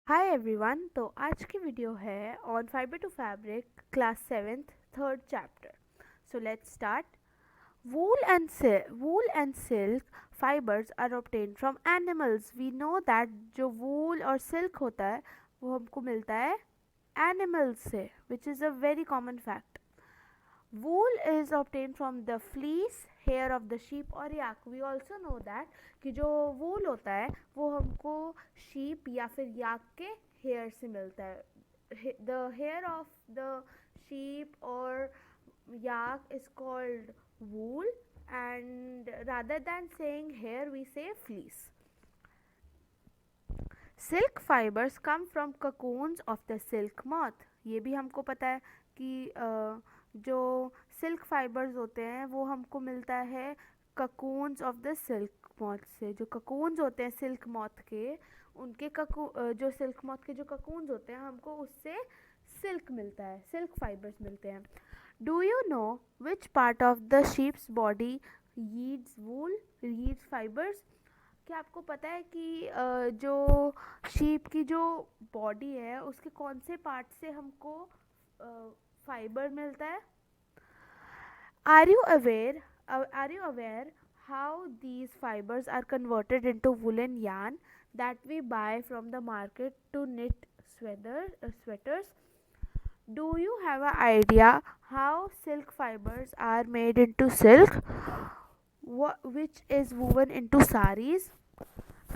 Hi everyone. तो आज की वीडियो है on fibre to fabric class seventh third chapter. So let's start. wool and silk fibers are obtained from animals. We know that जो wool और silk होता है वो हमको मिलता है animals से, which is a very common fact. Wool is obtained from the fleece, hair of the sheep or yak. We also know that कि जो wool होता है वो हमको sheep या फिर yak के hair से मिलता है. The hair of the sheep or yak is called wool, and rather than saying hair we say fleece. Silk fibres come from cocoons of the silk moth. ये भी हमको पता है कि जो सिल्क फाइबर्स होते हैं वो हमको मिलता है cocoons of the silk moth से. जो cocoons होते हैं सिल्क मॉथ के, उनके जो सिल्क मॉथ के जो cocoons होते हैं हमको उससे सिल्क मिलता है, सिल्क फाइबर्स मिलते हैं. Do you know which part of the sheeps body yields wool, yields fibres? क्या आपको पता है कि जो शीप की जो बॉडी है उसके कौन से पार्ट से हमको फाइबर मिलता है? Are you aware are you aware how these fibres are converted into woollen yarn that we buy from the market to knit sweaters? Do you have an idea how silk fibers are made into silk, which is woven into saris?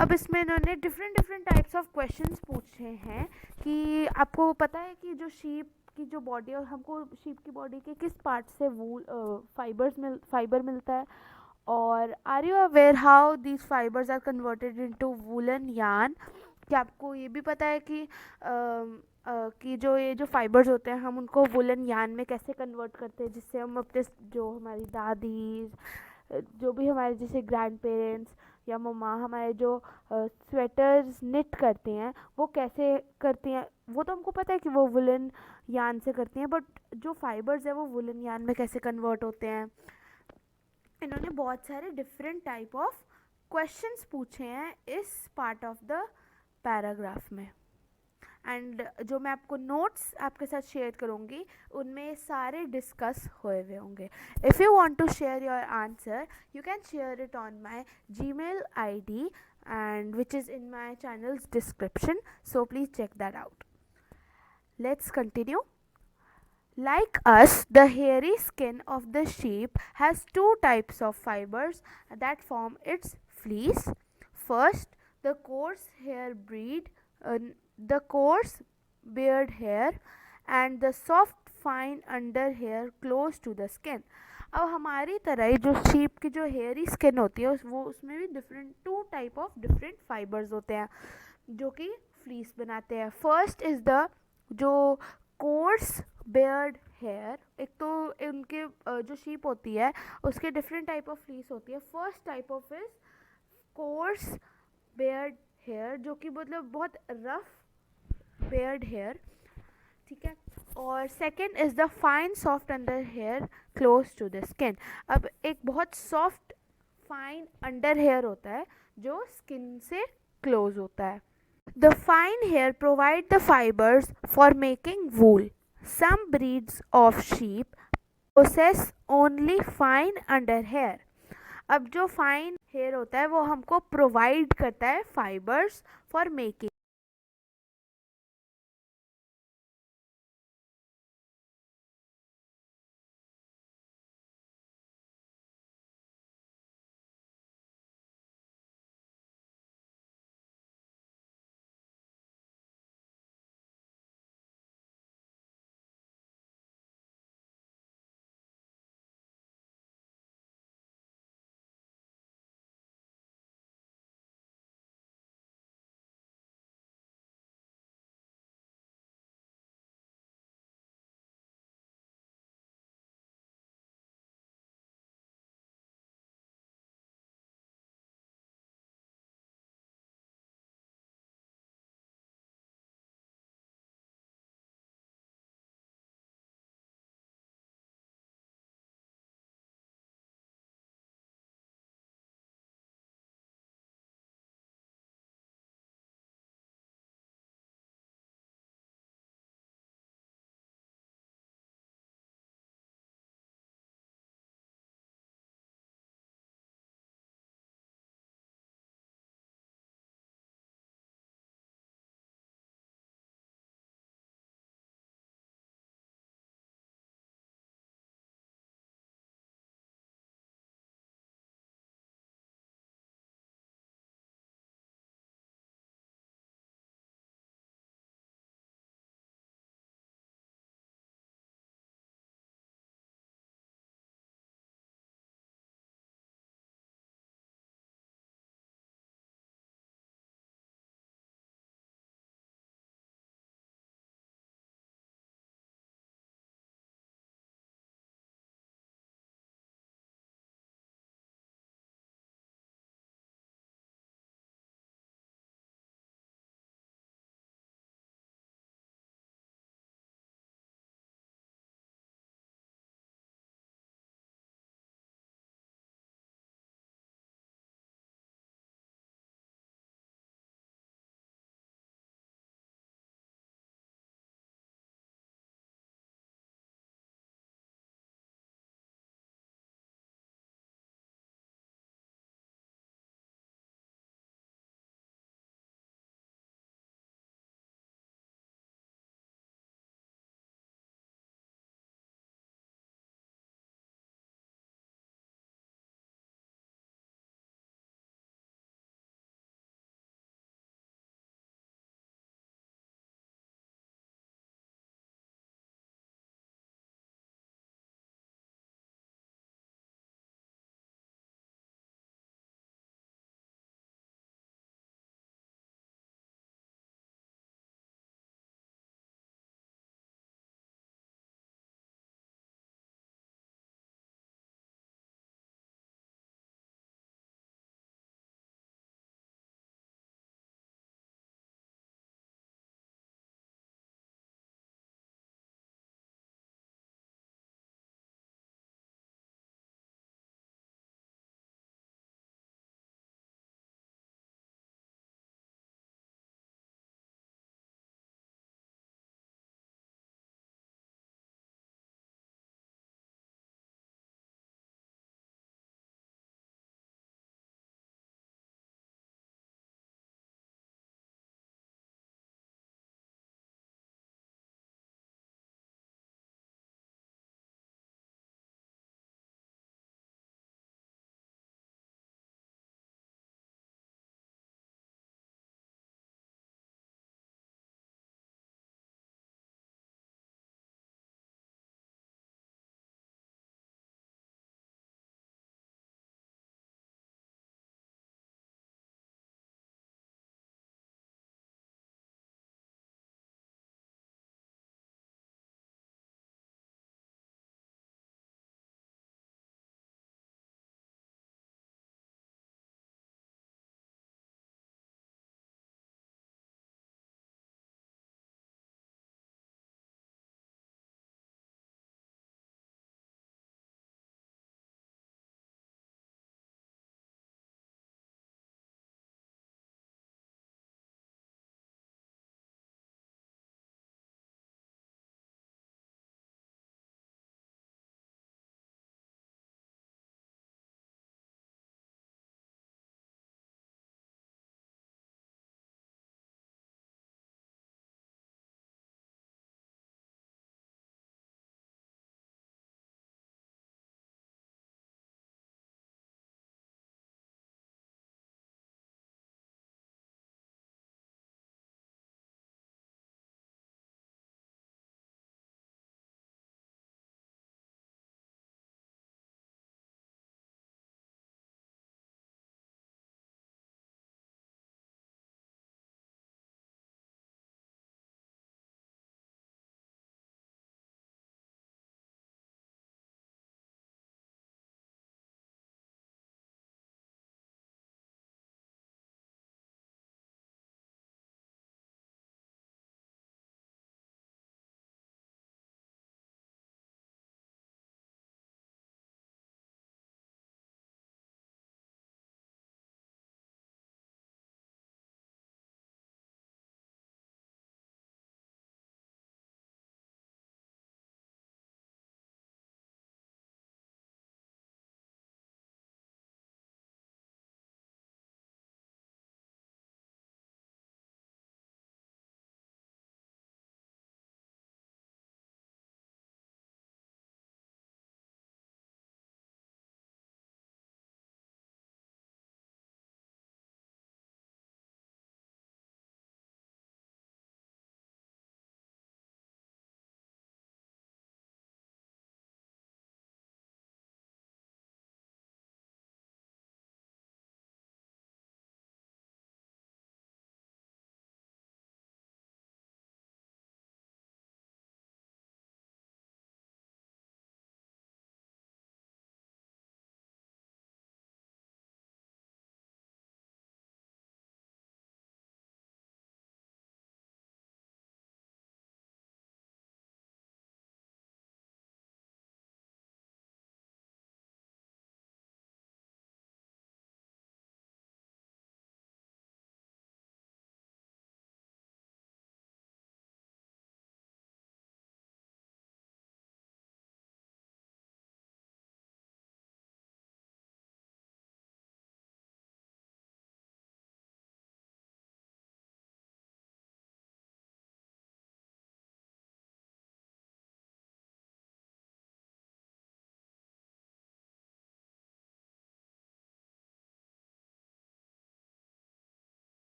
अब इसमें इन्होंने different different types of questions पूछे हैं कि आपको पता है कि जो शीप की जो बॉडी है, हमको शीप की बॉडी के किस पार्ट से वूल फाइबर मिलता है, और are you aware how these fibres are converted into woollen yarn? क्या आपको ये भी पता है कि जो ये जो फाइबर्स होते हैं हम उनको वुलन यार्न में कैसे कन्वर्ट करते हैं, जिससे हम अपने जो हमारी दादी, जो भी हमारे जैसे ग्रैंड पेरेंट्स या मम्मा हमारे जो स्वेटर्स निट करती हैं वो कैसे करती हैं, वो तो हमको पता है कि वो वुलन यार्न से करती हैं, बट जो फाइबर्स है वो वुलन यार्न में कैसे कन्वर्ट होते हैं. इन्होंने बहुत सारे डिफरेंट टाइप ऑफ क्वेश्चंस पूछे हैं इस पार्ट ऑफ द पैराग्राफ में. एंड जो मैं आपको नोट्स आपके साथ शेयर करूँगी उनमें सारे डिस्कस हुए हुए होंगे. If you want to share your answer you can share it on my Gmail ID and which is in my channel's description, so please check that out. Let's continue. Like us, the hairy skin of the sheep has two types of fibers that form its fleece. First, the coarse hair breed, the coarse beard hair, and the soft fine under hair close to the skin. अब हमारी तरह ही जो sheep की जो hairy skin होती है वो उसमें भी different two type of different fibres होते हैं जो कि फ्लीस बनाते हैं. फर्स्ट इज़ द जो कोर्स बेयर्ड हेयर. एक तो उनके जो शीप होती है उसके डिफरेंट टाइप ऑफ फ्लीस होती है. First type of is coarse bearded hair, जो कि मतलब बहुत रफ बेयर्ड हेयर, ठीक है. और second is the fine soft under hair close to the skin. अब एक बहुत सॉफ्ट फाइन अंडर हेयर होता है जो स्किन से क्लोज होता है. The fine hair provide the fibers for making wool. Some breeds of sheep possess only fine under hair. अब जो फाइन हेयर होता है वो हमको प्रोवाइड करता है fibres for making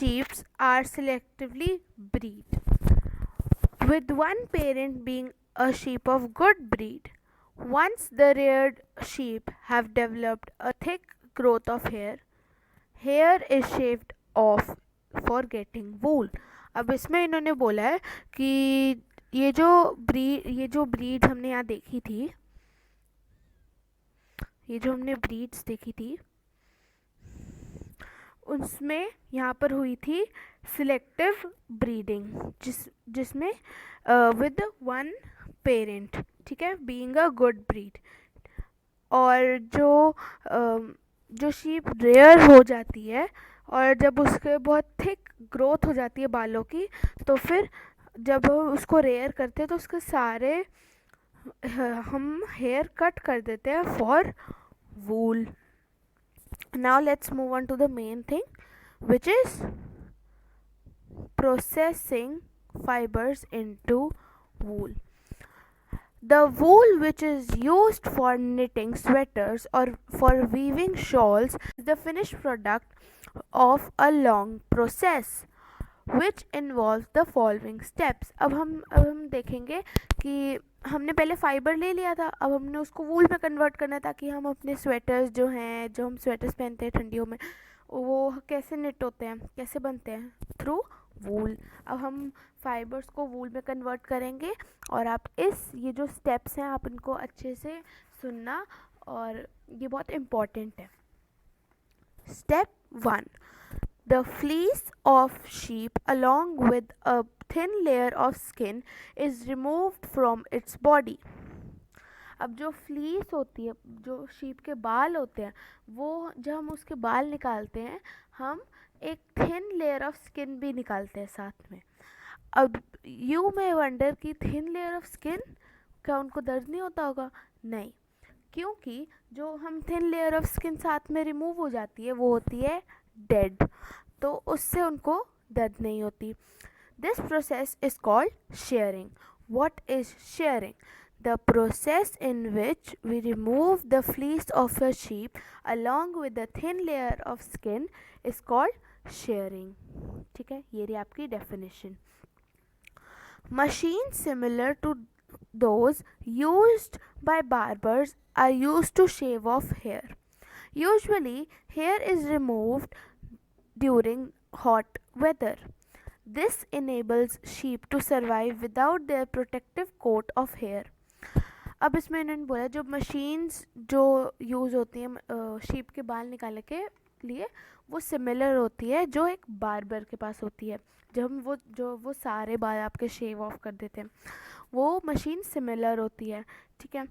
sheep are selectively bred, with one parent being a sheep of good breed. Once the reared sheep have developed a thick growth of hair is shaved off for getting wool. अब इसमें इन्होंने बोला है कि ये जो breed हमने यहाँ देखी थी, ये जो हमने ब्रीड्स देखी थी उसमें यहाँ पर हुई थी सिलेक्टिव ब्रीडिंग, जिसमें विद वन पेरेंट, ठीक है, बीइंग अ गुड ब्रीड. और जो शीप रेयर हो जाती है और जब उसके बहुत थिक ग्रोथ हो जाती है बालों की, तो फिर जब उसको रेयर करते हैं तो उसके सारे हम हेयर कट कर देते हैं for wool. Now let's move on to the main thing, which is processing fibers into wool. The wool which is used for knitting sweaters or for weaving shawls is the finished product of a long process which involves the following steps. अब हम देखेंगे कि हमने पहले fibre ले लिया था, अब हमने उसको वूल में कन्वर्ट करना है ताकि हम अपने स्वेटर्स जो हम स्वेटर्स पहनते हैं ठंडियों में, वो कैसे निट होते हैं, कैसे बनते हैं, थ्रू वूल. अब हम फाइबर्स को वूल में कन्वर्ट करेंगे और आप ये जो स्टेप्स हैं आप इनको अच्छे से सुनना, और ये बहुत इम्पॉर्टेंट है. Step 1. The fleece of sheep along with a thin layer of skin is removed from its body. अब जो फ्लीस होती है, जो शीप के बाल होते हैं, वो जब हम उसके बाल निकालते हैं हम एक थिन लेयर ऑफ स्किन भी निकालते हैं साथ में. अब यू मे वंडर कि थिन लेयर ऑफ स्किन, क्या उनको दर्द नहीं होता होगा? नहीं, क्योंकि जो हम थिन लेयर ऑफ स्किन साथ में रिमूव हो जाती है वो होती है डेड, तो उससे उनको दर्द नहीं होती. This process is called sharing. What is sharing? The process in which we remove the fleece of a sheep along with a thin layer of skin is called shearing. ठीक है, ये रही आपकी definition. Machines similar to those used by barbers are used to shave off hair. Usually, hair is removed during hot weather. This enables sheep to survive without their protective coat of hair. अब इसमें इन्होंने बोला जो machines जो use होती हैं sheep के बाल निकालने के लिए, वो सिमिलर होती है जो एक बार्बर के पास होती है. जब हम वो सारे बाल आपके शेव ऑफ कर देते हैं, वो मशीन सिमिलर होती है. ठीक है,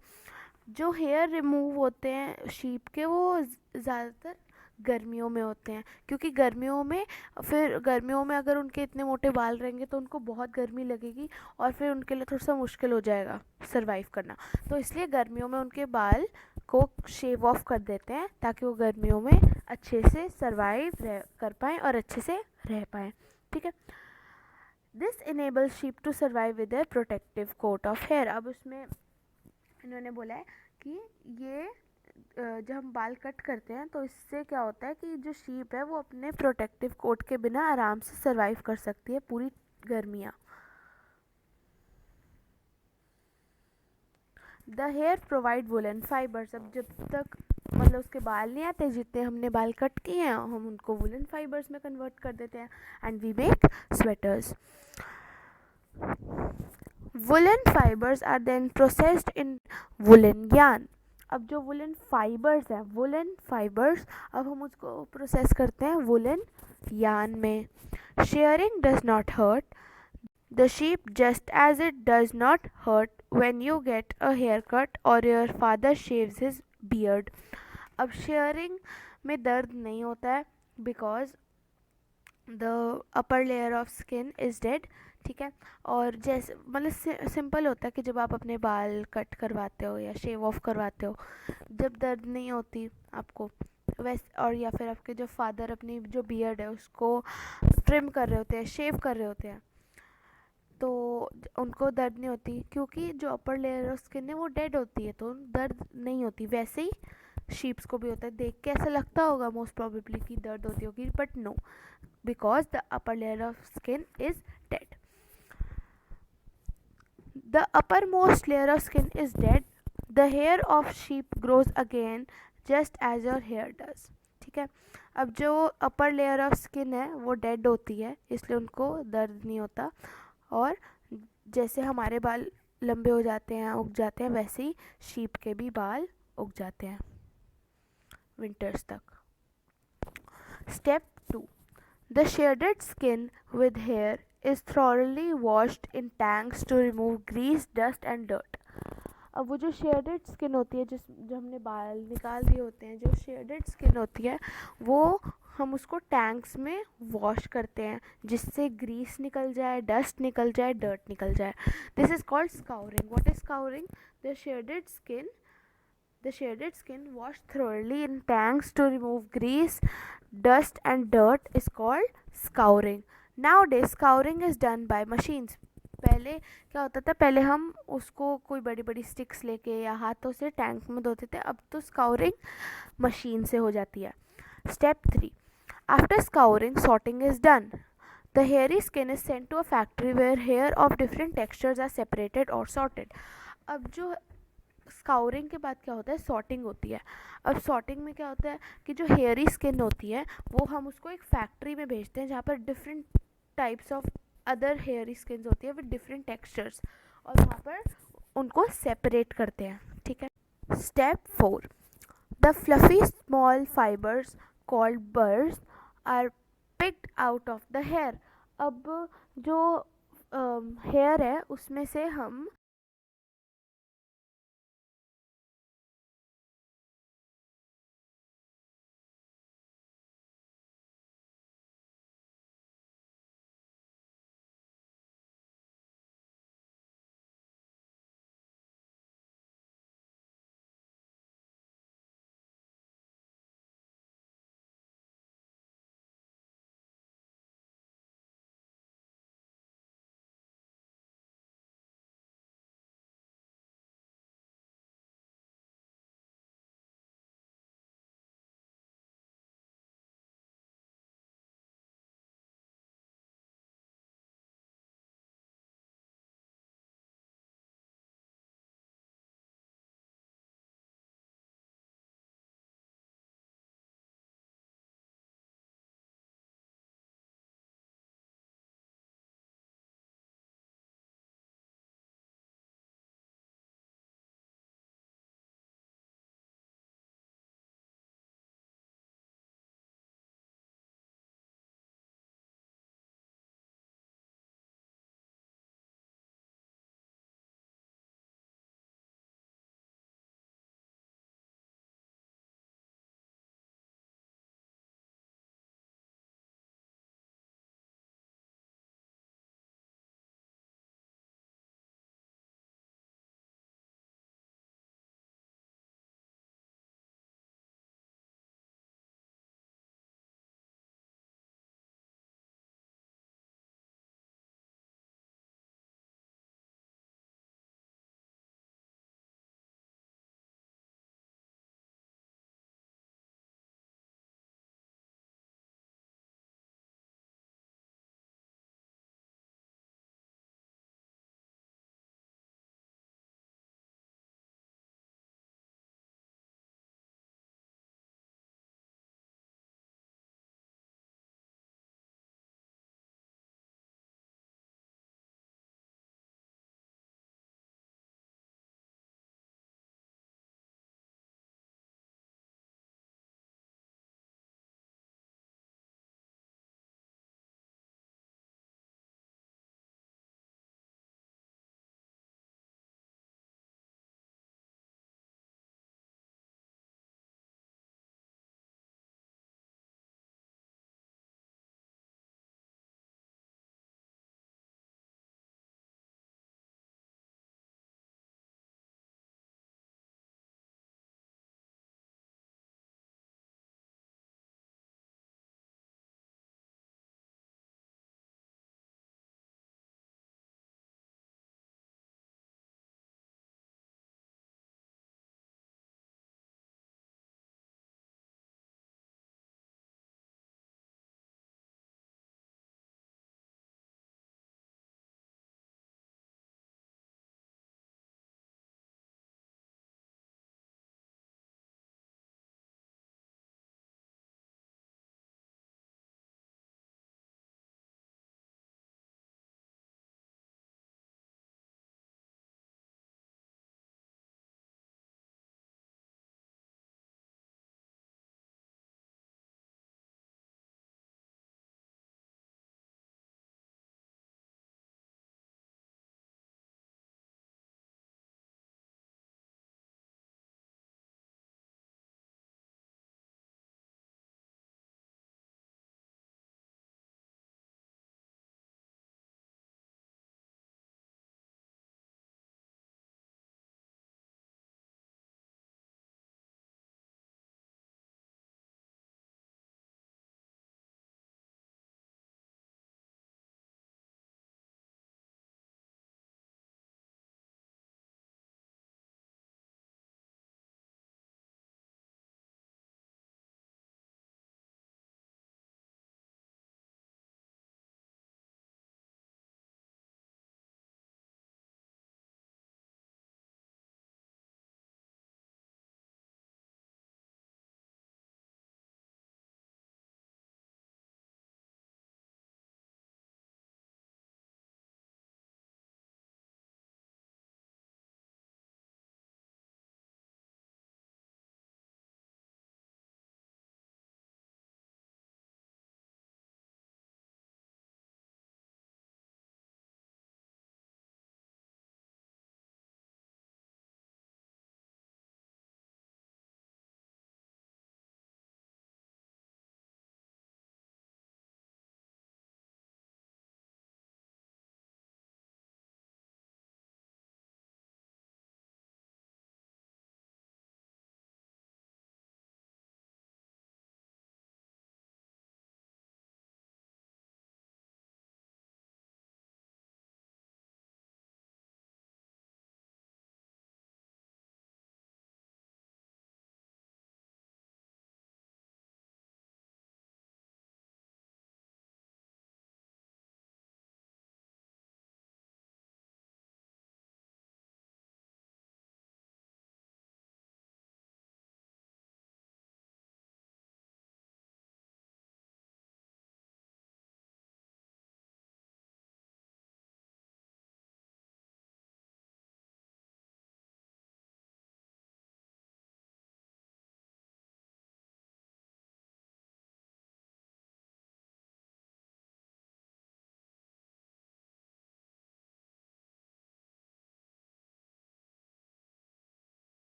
जो हेयर रिमूव होते हैं शीप के वो ज़्यादातर गर्मियों में होते हैं, क्योंकि गर्मियों में अगर उनके इतने मोटे बाल रहेंगे तो उनको बहुत गर्मी लगेगी और फिर उनके लिए थोड़ा सा मुश्किल हो जाएगा सरवाइव करना. तो इसलिए गर्मियों में उनके बाल को शेव ऑफ कर देते हैं ताकि वो गर्मियों में अच्छे से सरवाइव कर पाएँ और अच्छे से रह पाएँ. ठीक है, this enables sheep to survive with a protective coat of hair. अब उसमें इन्होंने बोला है कि ये जब हम बाल कट करते हैं तो इससे क्या होता है कि जो शीप है वो अपने प्रोटेक्टिव कोट के बिना आराम से सरवाइव कर सकती है पूरी गर्मियाँ. The hair provide woollen fibres. अब जब तक मतलब उसके बाल नहीं आते, जितने हमने बाल कट किए हैं हम उनको वुलन फाइबर्स में कन्वर्ट कर देते हैं and we make sweaters. Woollen fibres are then processed in woollen yarn. अब जो वुलन फाइबर्स हैं, वुलन फाइबर्स, अब हम उसको प्रोसेस करते हैं वुलन यार्न में. Shearing does not hurt the sheep just as it does not hurt when you get a haircut और your father shaves his beard. अब शेयरिंग में दर्द नहीं होता है because the upper layer of skin is dead. ठीक है, और जैसे मतलब सिंपल होता है कि जब आप अपने बाल कट करवाते हो या शेव ऑफ करवाते हो, जब दर्द नहीं होती आपको वैसे, और या फिर आपके जो फादर अपनी जो बियर्ड है उसको ट्रिम कर रहे होते हैं, शेव कर रहे होते हैं, तो उनको दर्द नहीं होती क्योंकि जो अपर लेयर ऑफ स्किन है वो डेड होती है, तो दर्द नहीं होती. वैसे ही शीप्स को भी होता है। देख के ऐसा लगता होगा मोस्ट प्रोबेबली कि दर्द होती होगी, but no, because the upper layer of skin is dead. The uppermost layer of skin is dead. The hair of sheep grows again just as your hair does. ठीक है, अब जो अपर लेयर ऑफ स्किन है वो dead होती है, इसलिए उनको दर्द नहीं होता, और जैसे हमारे बाल लंबे हो जाते हैं, उग जाते हैं, वैसे ही शीप के भी बाल उग जाते हैं विंटर्स तक। Step 2, the shaded skin with hair is thoroughly washed in tanks to remove grease, dust and dirt. अब वो जो शेडेड स्किन होती है, जो हमने बाल निकाल दिए होते हैं, जो शेडेड स्किन होती है वो हम उसको टैंक्स में वॉश करते हैं, जिससे ग्रीस निकल जाए, डस्ट निकल जाए, डर्ट निकल जाए। This is called scouring. What is scouring? The shaded skin washed thoroughly in tanks to remove grease, dust and dirt is called scouring. Nowadays scouring is done by machines. पहले क्या होता था, पहले हम उसको कोई बड़ी बड़ी स्टिक्स लेके या हाथों से टैंक में धोते थे, अब तो स्काउरिंग मशीन से हो जाती है। Step 3, after scouring sorting is done. The hairy skin is sent to a factory where hair of different textures are separated or sorted. अब जो स्काउरिंग के बाद क्या होता है, सॉर्टिंग होती है। अब सॉर्टिंग में क्या होता है कि जो हेयरी स्किन होती है वो हम उसको एक फैक्ट्री में भेजते हैं, जहाँ पर different types of other hairy skin होती है विद डिफरेंट टेक्सचर्स, और वहाँ पर उनको सेपरेट करते हैं। ठीक है। Step 4, the fluffy small fibres called burrs are picked out of the hair. अब जो हेयर है उसमें से हम